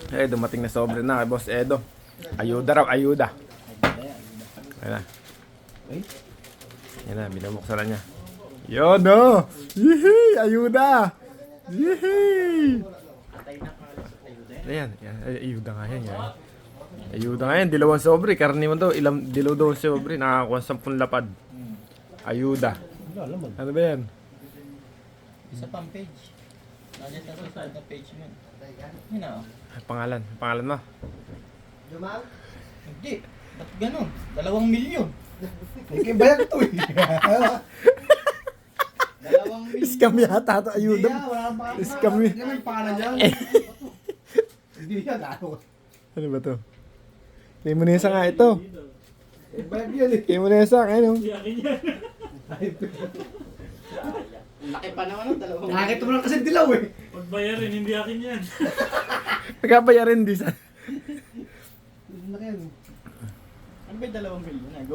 Eh, dumating na sobre na kay Boss Edo. Ayuda raw, ayuda. Ayan na. Ayan na, binubuksan na niya. Yun, no! Yehey! Ayuda! Yehey! Ayan, ayuda nga yan. Ayuda nga yan, dilawang sobre. Karaniwan daw, ilang dilaw daw sobre. Nakakuha 10 lapad. Ayuda. Ano ba yan? Isa pang page. Nandiyan sa susunod na page mo. Yun na, oh. Pangalan mo. Jumal? Hindi. Ba't ganun? 2 milyon. Hindi bayag to eh. 2 milyon. Scam yata ito, ayuda. Wala nang pangalan. Scam yun. Hindi naman pangalan niya. Hindi yan, ano. Ano ba to? Kay Munesa nga ito. Bayag yan eh. Kay Munesa, ano? Laki pa naman ng 2 milyon. Nakakita mo lang kasi dilaw eh. Pagbayarin, hindi akin yan. Nagkabayarin di sa... Laki yan. Ano ba yung 2 milyon?